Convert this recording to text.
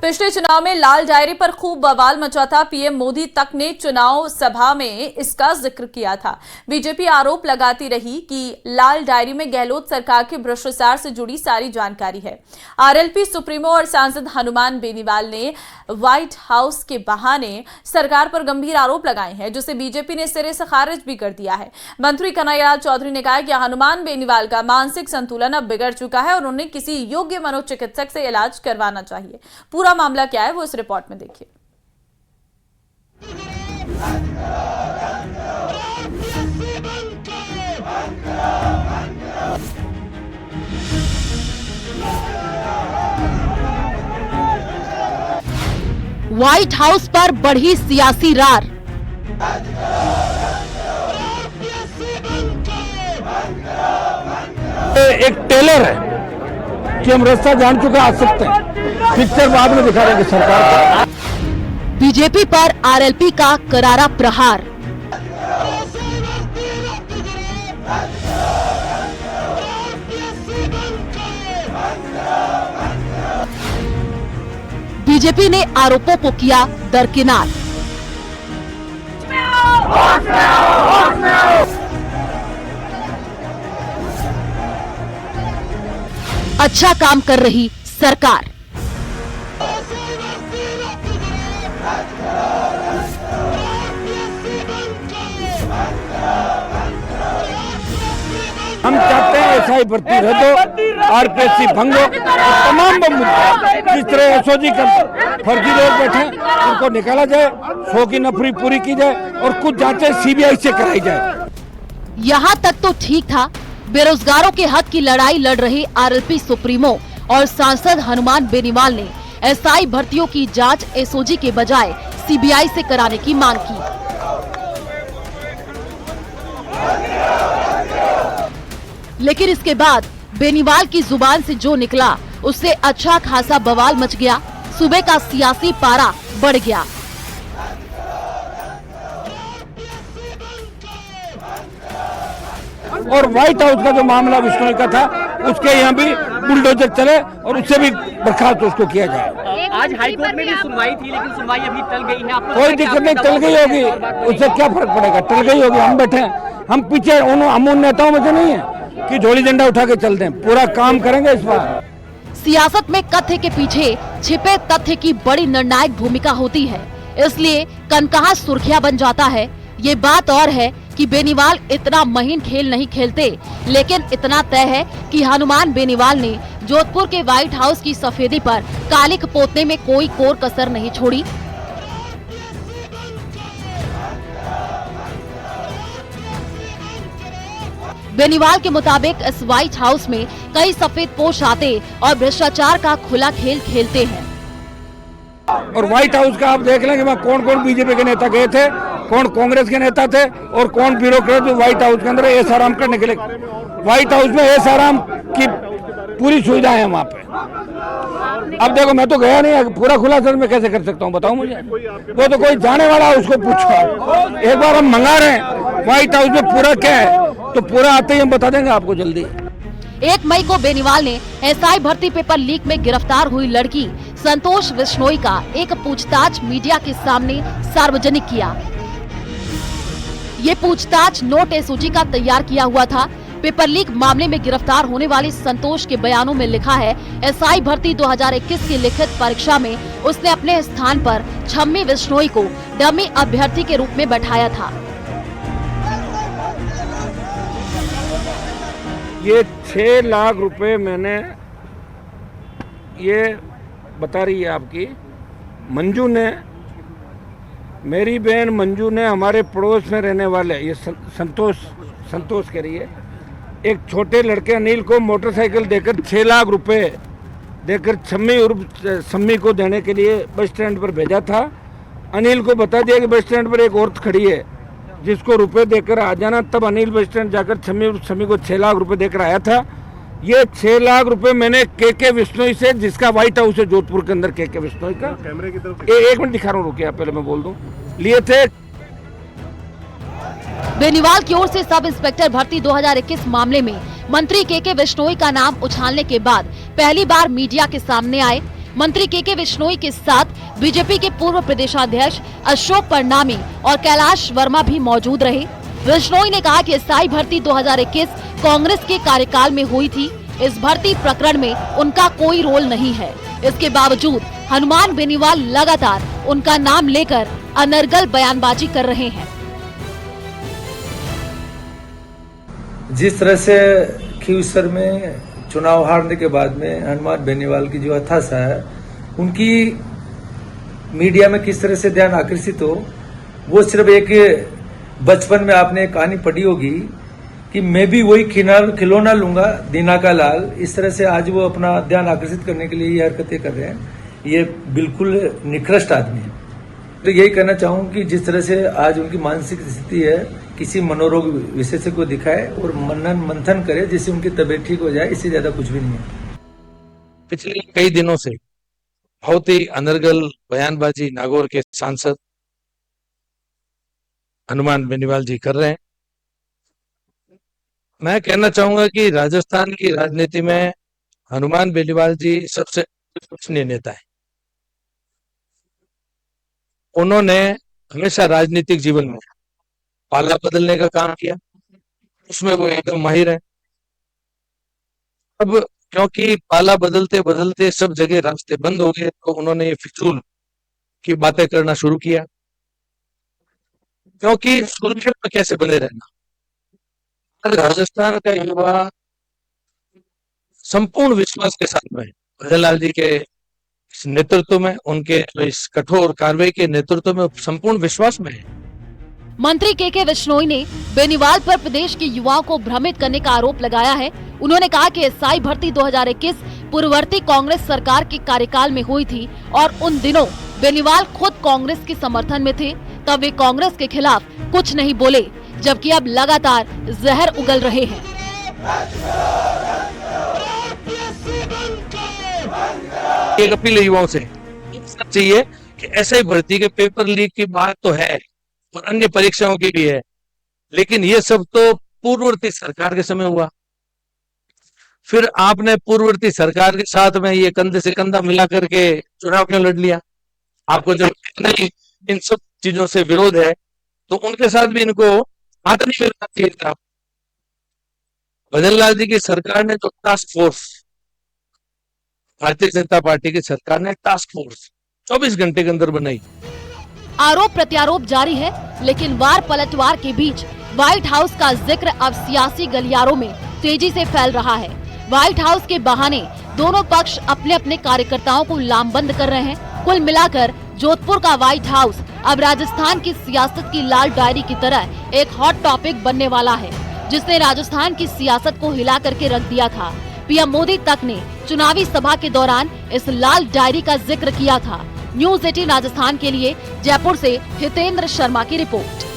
पिछले चुनाव में लाल डायरी पर खूब बवाल मचा था। पीएम मोदी तक ने चुनाव सभा में इसका जिक्र किया था। बीजेपी आरोप लगाती रही कि लाल डायरी में गहलोत सरकार के भ्रष्टाचार से जुड़ी सारी जानकारी है। आरएलपी सुप्रीमो और सांसद हनुमान बेनीवाल ने व्हाइट हाउस के बहाने सरकार पर गंभीर आरोप लगाए हैं, जिसे बीजेपी ने सिरे से खारिज भी कर दिया है। मंत्री कन्हैयालाल चौधरी ने कहा कि हनुमान बेनीवाल का मानसिक संतुलन अब बिगड़ चुका है और उन्हें किसी योग्य मनोचिकित्सक से इलाज करवाना चाहिए। पूरा मामला क्या है वो इस रिपोर्ट में देखिए। व्हाइट हाउस पर बढ़ी सियासी रार। एक टेलर है कि हम रास्ता जान चुके आ सकते हैं, पिक्चर बाद में दिखा देंगे सरकार को। बीजेपी पर आरएलपी का करारा प्रहार। बीजेपी ने आरोपों को किया दरकिनार। अच्छा काम कर रही सरकार। हम चाहते हैं एसआई भर्ती रद्द, आरपीएससी भंग हो, तमाम मुद्दे जिस तरह एसओजी का फर्जी लोग बैठे उनको निकाला जाए, 100 की नफरी पूरी की जाए और कुछ जांचें सीबीआई से कराई जाए। यहाँ तक तो ठीक था। बेरोजगारों के हक की लड़ाई लड़ रहे आरएलपी सुप्रीमो और सांसद हनुमान बेनीवाल ने एसआई भर्तियों की जांच एसओजी के बजाय सीबीआई से कराने की मांग की। लेकिन इसके बाद बेनीवाल की जुबान से जो निकला उससे अच्छा खासा बवाल मच गया। सूबे का सियासी पारा बढ़ गया। और व्हाइट हाउस का जो मामला बिश्नोई का था, उसके यहाँ भी बुलडोजर चले और उससे भी बर्खास्त उसको किया जाए। आज हाईकोर्ट में भी सुनवाई थी, लेकिन सुनवाई अभी टल गई है। कोई दिक्कत नहीं, टल गई होगी, उससे क्या फर्क पड़ेगा, टल गई होगी। हम बैठे हैं, हम पीछे हम उन नेताओं में से नहीं है कि झोली झंडा उठा के चलते हैं। पूरा काम करेंगे इस बार। सियासत में कथ्य के पीछे छिपे तथ्य की बड़ी निर्णायक भूमिका होती है, इसलिए कनकहा सुर्खियां बन जाता है। ये बात और है कि बेनीवाल इतना महीन खेल नहीं खेलते, लेकिन इतना तय है कि हनुमान बेनीवाल ने जोधपुर के व्हाइट हाउस की सफेदी पर कालिक पोतने में कोई कोर कसर नहीं छोड़ी। बेनीवाल के मुताबिक इस व्हाइट हाउस में कई सफेद पोश आते और भ्रष्टाचार का खुला खेल खेलते हैं। और व्हाइट हाउस का आप देख लें कि वहाँ कौन कौन बीजेपी के नेता गए थे, कौन कांग्रेस के नेता थे और कौन ब्यूरोक्रेट जो व्हाइट हाउस के अंदर ऐश आराम करने के लिए। व्हाइट हाउस में ऐश आराम की पूरी सुविधा है वहाँ पे। अब देखो, मैं तो गया नहीं, पूरा खुला सर मैं कैसे कर सकता हूँ, बताओ मुझे। वो तो कोई जाने वाला है, उसको पूछो। एक बार हम मंगा रहे हैं व्हाइट हाउस में पूरा क्या है, तो पूरा आते ही हम बता देंगे आपको जल्दी। 1 मई को बेनीवाल ने एसआई भर्ती पेपर लीक में गिरफ्तार हुई लड़की संतोष बिश्नोई का एक पूछताछ मीडिया के सामने सार्वजनिक किया। ये पूछताछ नोट एसओजी का तैयार किया हुआ था। पेपर लीक मामले में गिरफ्तार होने वाली संतोष के बयानों में लिखा है, एसआई भर्ती 2021 की लिखित परीक्षा में उसने अपने स्थान पर छम्मी बिश्नोई को डमी अभ्यर्थी के रूप में बैठाया था। ये 6 लाख रुपए मैंने, ये बता रही है आपकी मंजू ने, मेरी बहन मंजू ने, हमारे पड़ोस में रहने वाले ये संतोष कह रही है, एक छोटे लड़के अनिल को मोटरसाइकिल देकर 6 लाख रुपए देकर सम्मी को देने के लिए बस स्टैंड पर भेजा था। अनिल को बता दिया कि बस स्टैंड पर एक औरत खड़ी है जिसको रुपए देकर आ जाना। तब अनिल बस स्टैंड जाकर सम्मी को 6 लाख रुपए देकर आया था। ये 6 लाख रुपए मैंने के बिश्नोई से, जिसका व्हाइट हाउस है जोधपुर के अंदर, के बिश्नोई का, कैमरे की तरफ 1 मिनट दिखा रहा हूँ, रुकिए आप पहले मैं बोल दूं, लिए थे। बेनीवाल की ओर से सब इंस्पेक्टर भर्ती 2021 मामले में मंत्री के बिश्नोई का नाम उछालने के बाद पहली बार मीडिया के सामने आए। मंत्री के बिश्नोई के साथ बीजेपी के पूर्व प्रदेशाध्यक्ष अशोक परनामी और कैलाश वर्मा भी मौजूद रहे। बिश्नोई ने कहा कि एसआई भर्ती 2021 कांग्रेस के कार्यकाल में हुई थी। इस भर्ती प्रकरण में उनका कोई रोल नहीं है। इसके बावजूद हनुमान बेनीवाल लगातार उनका नाम लेकर अनर्गल बयानबाजी कर रहे हैं। जिस तरह से खींवसर में चुनाव हारने के बाद में हनुमान बेनीवाल की जो हताशा है, उनकी मीडिया में किस तरह से ध्यान आकर्षित हो, वो सिर्फ एक बचपन में आपने एक कहानी पढ़ी होगी कि मैं भी वही खिलौना लूंगा दीना का लाल। इस तरह से आज वो अपना ध्यान आकर्षित करने के लिए ये हरकतें कर रहे हैं। ये बिल्कुल निकृष्ट आदमी है। तो यही कहना चाहूँ कि जिस तरह से आज उनकी मानसिक स्थिति है, किसी मनोरोग विशेषज्ञ को दिखाए और मनन मंथन करे जिससे उनकी तबीयत ठीक हो जाए। इससे ज्यादा कुछ भी नहीं है। पिछले कई दिनों से बहुत ही अनर्गल बयानबाजी नागौर के सांसद हनुमान बेनीवाल जी कर रहे हैं। मैं कहना चाहूंगा कि राजस्थान की राजनीति में हनुमान बेनीवाल जी सबसे विश्वसनीय नेता है। उन्होंने हमेशा राजनीतिक जीवन में पाला बदलने का काम किया, उसमें वो एकदम माहिर है। अब क्योंकि पाला बदलते बदलते सब जगह रास्ते बंद हो गए, तो उन्होंने ये फिजूल की बातें करना शुरू किया। क्योंकि सुरक्षित में कैसे बने रहना, राजस्थान का युवा संपूर्ण विश्वास के साथ में भजन लाल जी के नेतृत्व में, उनके इस कठोर कार्रवाई के नेतृत्व में संपूर्ण विश्वास में है। मंत्री के बिश्नोई ने बेनीवाल पर प्रदेश के युवाओं को भ्रमित करने का आरोप लगाया है। उन्होंने कहा कि एसआई भर्ती 2021 पूर्ववर्ती कांग्रेस सरकार के कार्यकाल में हुई थी और उन दिनों बेनीवाल खुद कांग्रेस के समर्थन में थे, तब वे कांग्रेस के खिलाफ कुछ नहीं बोले, जबकि अब लगातार जहर उगल रहे हैं। एक अपील युवाओं से चाहिए कि ऐसे भर्ती के पेपर लीक की बात तो है और अन्य परीक्षाओं की भी है, लेकिन ये सब तो पूर्ववर्ती सरकार के समय हुआ। फिर आपने पूर्ववर्ती सरकार के साथ में ये कंधे से कंधा मिला करके चुनाव क्यों लड़ लिया? आपको जब नहीं इन सब चीजों से विरोध है तो उनके साथ भी इनको हाथ नहीं मिलना चाहिए था। भजन लाल जी की सरकार ने जो task force, Bharatiya Janata party की सरकार ने टास्क फोर्स 24 घंटे के अंदर बनाई। आरोप प्रत्यारोप जारी है, लेकिन वार पलटवार के बीच व्हाइट हाउस का जिक्र अब सियासी गलियारों में तेजी से फैल रहा है। व्हाइट हाउस के बहाने दोनों पक्ष अपने अपने कार्यकर्ताओं को लामबंद कर रहे हैं। कुल मिलाकर जोधपुर का व्हाइट हाउस अब राजस्थान की सियासत की लाल डायरी की तरह एक हॉट टॉपिक बनने वाला है, जिसने राजस्थान की सियासत को हिला करके रख दिया था। पीएम मोदी तक ने चुनावी सभा के दौरान इस लाल डायरी का जिक्र किया था। न्यूज़ 18 राजस्थान के लिए जयपुर से हितेंद्र शर्मा की रिपोर्ट।